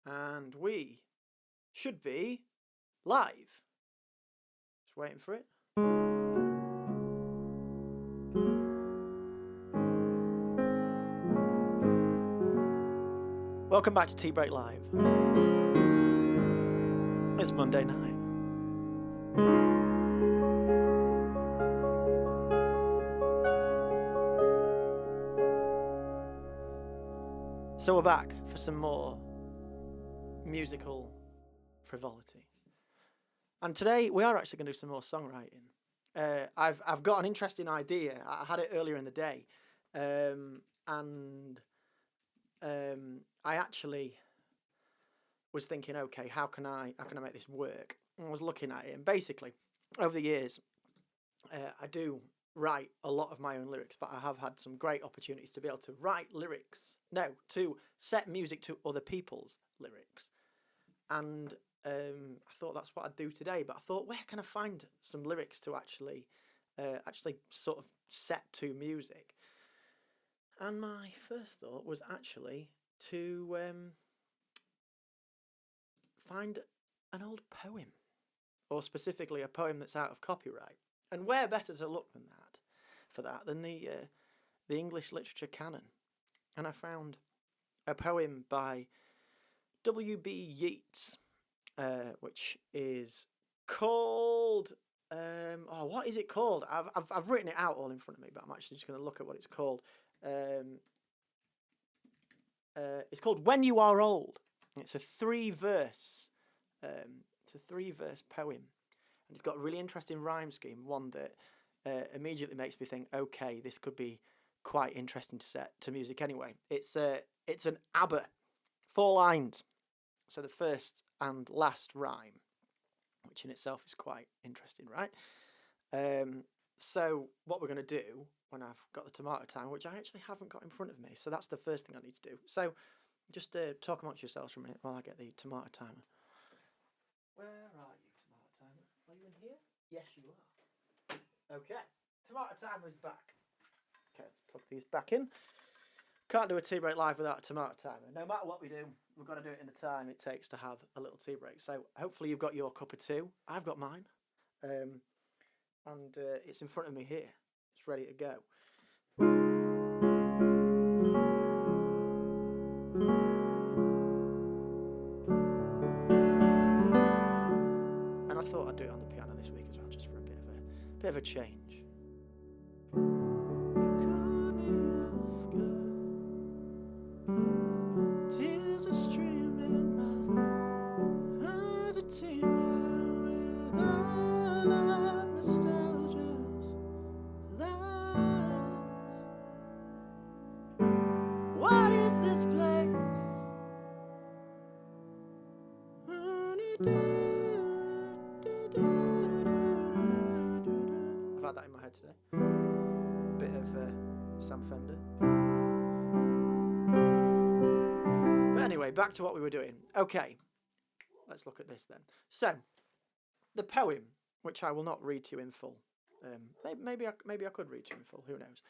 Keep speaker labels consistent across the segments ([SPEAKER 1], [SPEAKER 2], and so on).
[SPEAKER 1] and we should be live. Just waiting for it. Welcome back to Tea Break Live. It's Monday night. So we're back for some more musical frivolity. And today we are actually going to do some more songwriting. I've got an interesting idea. I had it earlier in the day. I actually was thinking, okay, how can I make this work? And I was looking at it, and basically, over the years, I do write a lot of my own lyrics, but I have had some great opportunities to be able to write lyrics. No, to set music to other people's lyrics. And I thought that's what I'd do today. But I thought, where can I find some lyrics to actually sort of set to music? And my first thought was actually to find an old poem, or specifically a poem that's out of copyright. And where better to look than the English literature canon? And I found a poem by W.B. Yeats, which is called what is it called? I've written it out all in front of me, but I'm actually just going to look at what it's called. It's called "When You Are Old." It's a three-verse poem, and it's got a really interesting rhyme scheme. One that immediately makes me think, okay, this could be quite interesting to set to music. Anyway, it's an ABBA, 4 lines. So the first and last rhyme, which in itself is quite interesting, right? So what we're going to do when I've got the tomato timer, which I actually haven't got in front of me, so that's the first thing I need to do. So just talk amongst yourselves for a minute while I get the tomato timer. Where are you, tomato timer? Are you in here? Yes, you are. Okay, tomato timer is back. Okay, let's plug these back in. Can't do a tea break live without a tomato timer. No matter what we do, we've got to do it in the time it takes to have a little tea break. So hopefully you've got your cup of tea. I've got mine. And it's in front of me here. It's ready to go. And I thought I'd do it on the piano this week as well, just for a bit of a change. I've had that in my head today. A bit of Sam Fender. But anyway, back to what we were doing. Okay, let's look at this then. So, the poem, which I will not read to you in full. Maybe I could read to you in full. Who knows?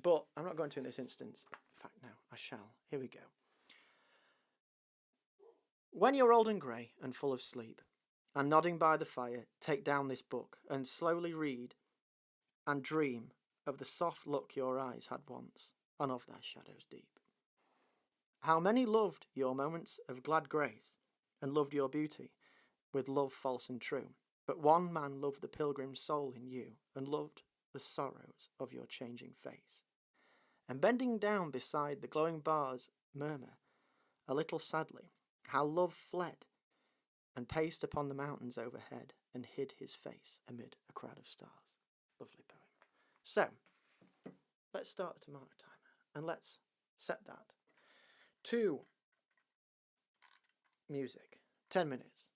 [SPEAKER 1] But I'm not going to in this instance. In fact, no, I shall. Here we go. When you're old and grey and full of sleep, and nodding by the fire, take down this book and slowly read and dream of the soft look your eyes had once, and of their shadows deep. How many loved your moments of glad grace, and loved your beauty with love false and true, but one man loved the pilgrim soul in you, and loved the sorrows of your changing face. And bending down beside the glowing bars, murmur, a little sadly, how love fled, and paced upon the mountains overhead, and hid his face amid a crowd of stars. Lovely poem. So, let's start the tomato timer, and let's set that to music. 10 minutes.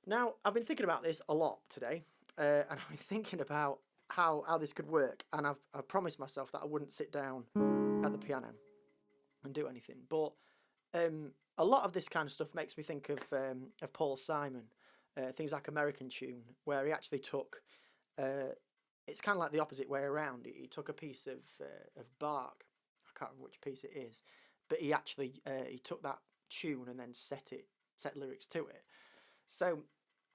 [SPEAKER 1] Now, I've been thinking about this a lot today, and I've been thinking about how this could work, and I've promised myself that I wouldn't sit down at the piano and do anything, but a lot of this kind of stuff makes me think of Paul Simon, things like American Tune, where he actually took, it's kind of like the opposite way around. He took a piece of bark, I can't remember which piece it is, but he actually he took that tune and then set lyrics to it. So,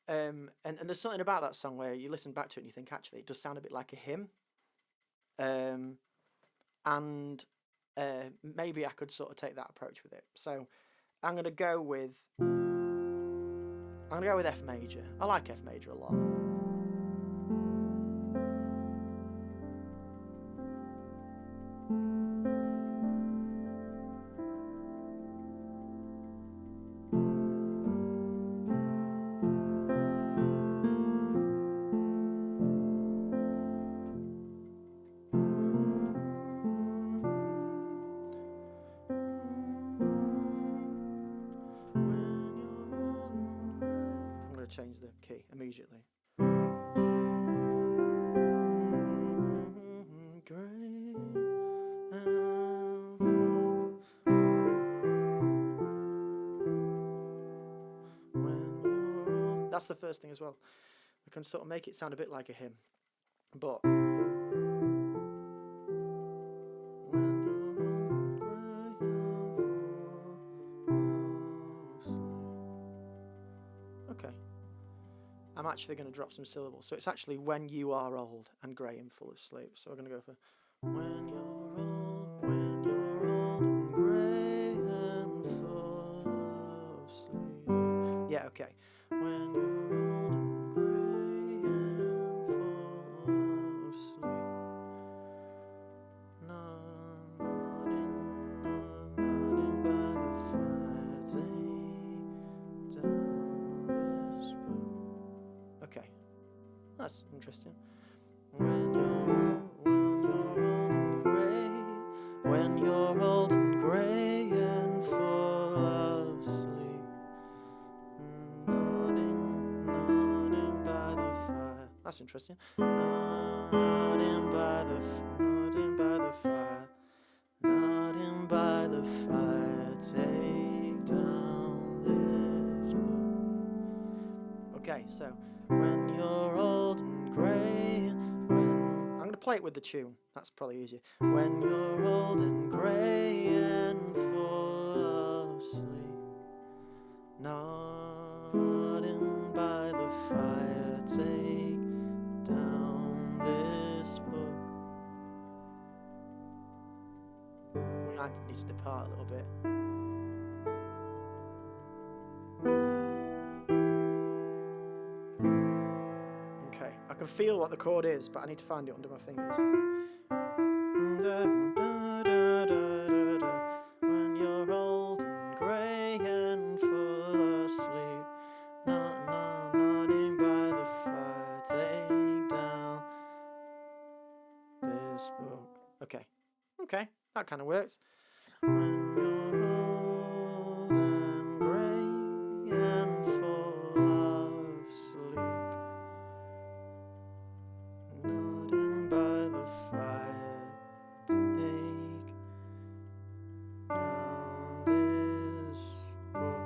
[SPEAKER 1] and there's something about that song where you listen back to it and you think, actually, it does sound a bit like a hymn. And maybe I could sort of take that approach with it. So I'm gonna go with F major. I like F major a lot. Change the key immediately. That's the first thing as well. We can sort of make it sound a bit like a hymn, but okay. I'm actually going to drop some syllables. So it's actually when you are old and grey and full of sleep. So we're going to go for when you're old and grey and full of sleep. Yeah, okay. When you're old and grey and full of sleep. Nodding by the fire, take down this book. Okay, that's interesting. When you're old and grey and full of sleep, nodding by the fire. That's interesting. Nodding by the fire, nodding by the fire. Take down this book. Okay, so. When you're old and grey, I'm going to play it with the tune, that's probably easier. When you're old and grey and full of sleep, nodding by the fire, take down this book. We might need to depart a little bit. I can feel what the chord is, but I need to find it under my fingers. When you're old and grey and full of sleep, nodding by the fire, take down this book. Okay, that kind of works. When you're old and grey and full of sleep, nodding by the fire, take down this book.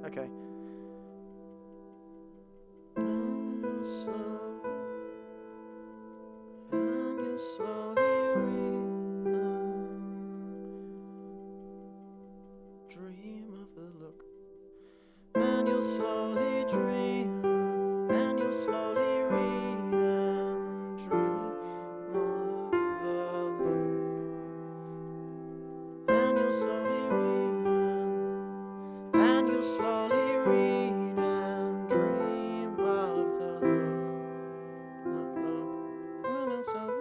[SPEAKER 1] Okay. And you slowly dream of the look. And you'll slowly dream, and you'll slowly read and dream of the look. And you'll slowly read, and you'll slowly read and dream of the look. And you'll slowly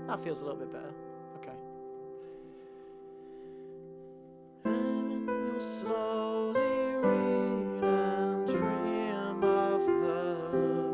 [SPEAKER 1] that feels a little bit better. Okay. And you'll slowly read and dream of the look.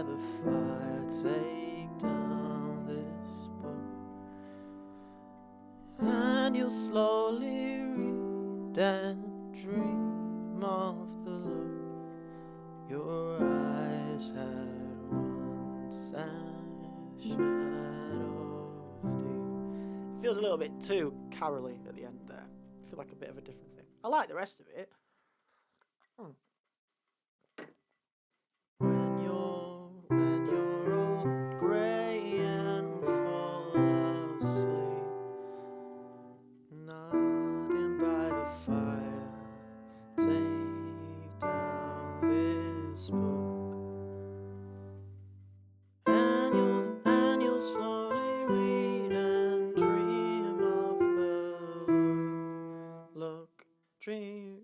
[SPEAKER 1] the fire, take down this book, and you'll slowly read and dream of the look your eyes had once as shadows deep. It feels a little bit too caroly at the end there. I feel like a bit of a different thing. I like the rest of it. When you're old, grey and full of sleep, nodding by the fire, take down this book, and you'll slowly read and dream of the look, dream.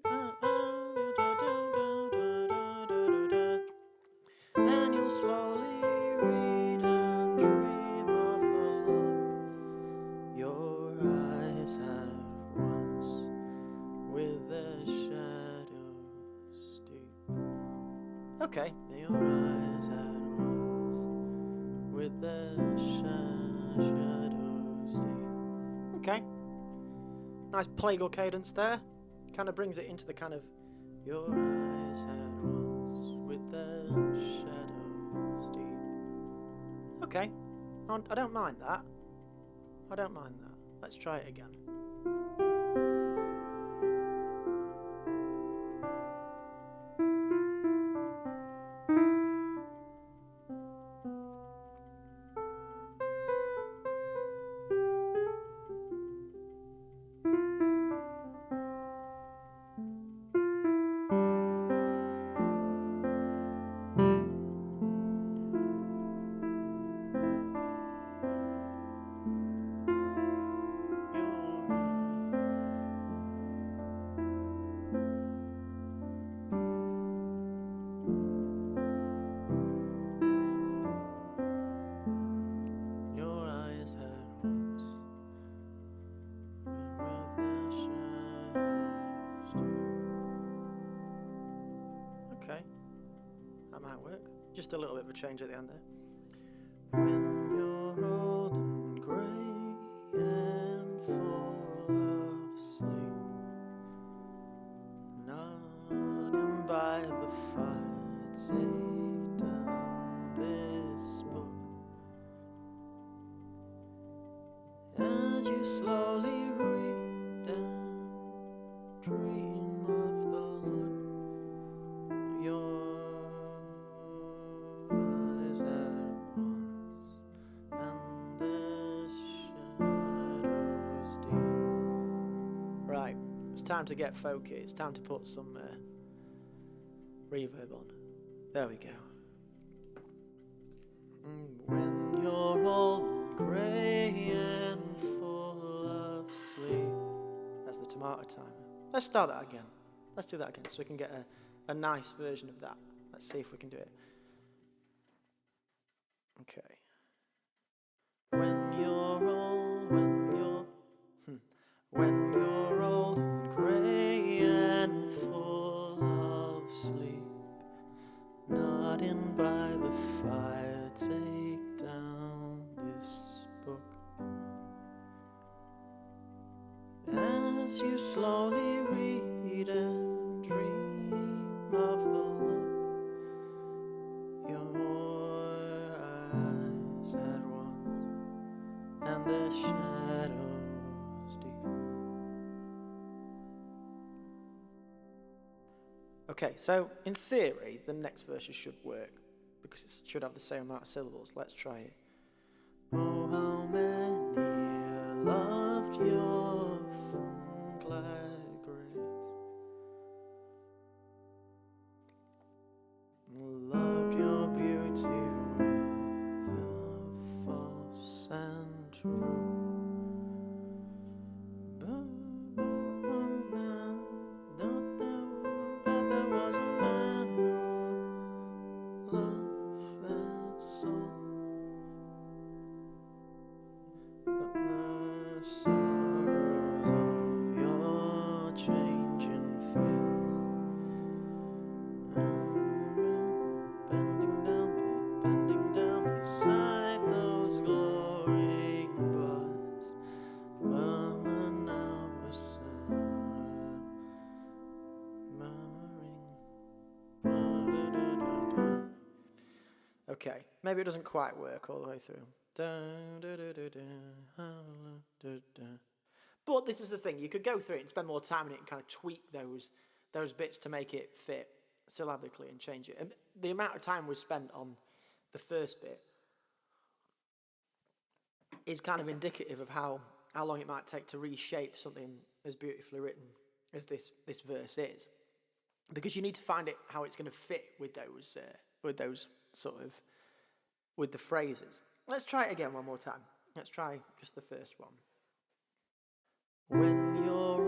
[SPEAKER 1] And you'll slowly read and dream of the look your eyes had once with their shadows deep. Okay, your eyes had once with their shadows deep. Okay, nice plagal cadence there. Kind of brings it into the kind of your eyes had once with their shadows deep. Okay, I don't mind that. I don't mind that. Let's try it again. Okay, that might work. Just a little bit of a change at the end there. When you're old and grey and full of sleep, nodding by the fire, take down this book, as you slowly read and dream of the look your eyes at once and the shadows deep. Right, it's time to get folky. It's time to put some reverb on. There we go. When you're old and grey and full of sleep. That's the tomato timer. Let's start that again. Let's do that again so we can get a nice version of that. Let's see if we can do it. Okay. When you're old, when you're old and grey and full of sleep, nodding by the fire, take down this book, as you slowly read and dream of the look your eyes had once and their shadows deep. Okay, so in theory, the next verses should work because it should have the same amount of syllables. Let's try it. Oh, how many loved your glad grace, loved your beauty with the false and true. But there was a man who loved that soul, but the sorrow beside those glowing bars, murmur now a sorrow, murmuring. Okay, maybe it doesn't quite work all the way through. But this is the thing, you could go through it and spend more time in it and kind of tweak those bits to make it fit syllabically and change it. And the amount of time we spent on the first bit is kind of indicative of how long it might take to reshape something as beautifully written as this verse is. Because you need to find it how it's going to fit with those sort of, with the phrases. Let's try it again one more time. Let's try just the first one. When you're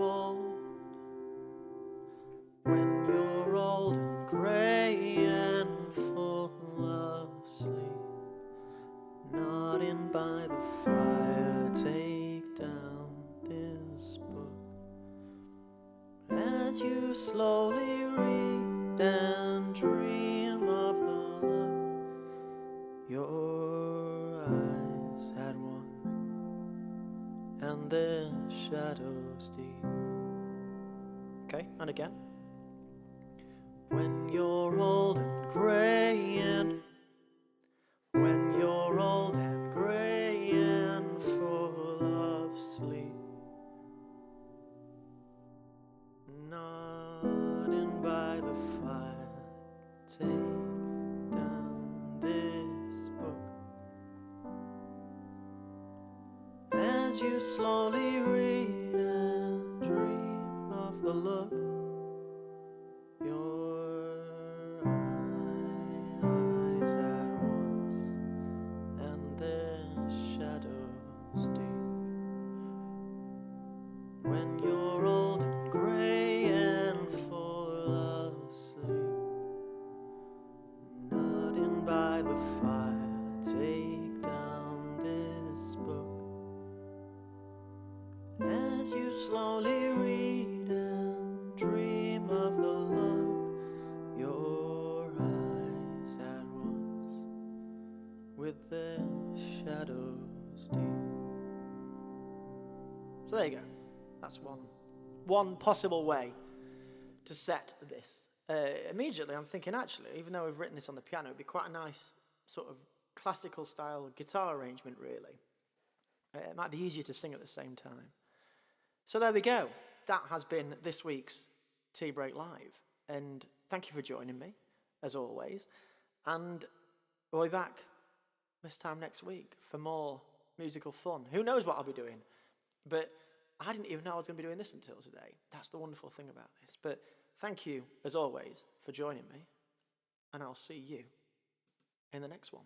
[SPEAKER 1] old and grey and full of sleep, nodding by the fire, take down this book. As you slowly read and dream of the love your eyes had once, and their shadows deep. Okay, and again. When you're old and grey and full of sleep, nodding by the fire, take down this book. As you slowly read and dream of the look your eyes had once, and their shadows deep. When you're old and grey and full of sleep, nodding by the fire, take down this book. As you slowly read and dream of the look your eyes had once, with their shadows deep. So there you go. That's one possible way to set this. Immediately I'm thinking, actually, even though we've written this on the piano, it'd be quite a nice sort of classical style guitar arrangement, really. It might be easier to sing at the same time. So there we go. That has been this week's Tea Break Live. And thank you for joining me, as always. And we'll be back this time next week for more musical fun. Who knows what I'll be doing? But I didn't even know I was going to be doing this until today. That's the wonderful thing about this. But thank you, as always, for joining me. And I'll see you in the next one.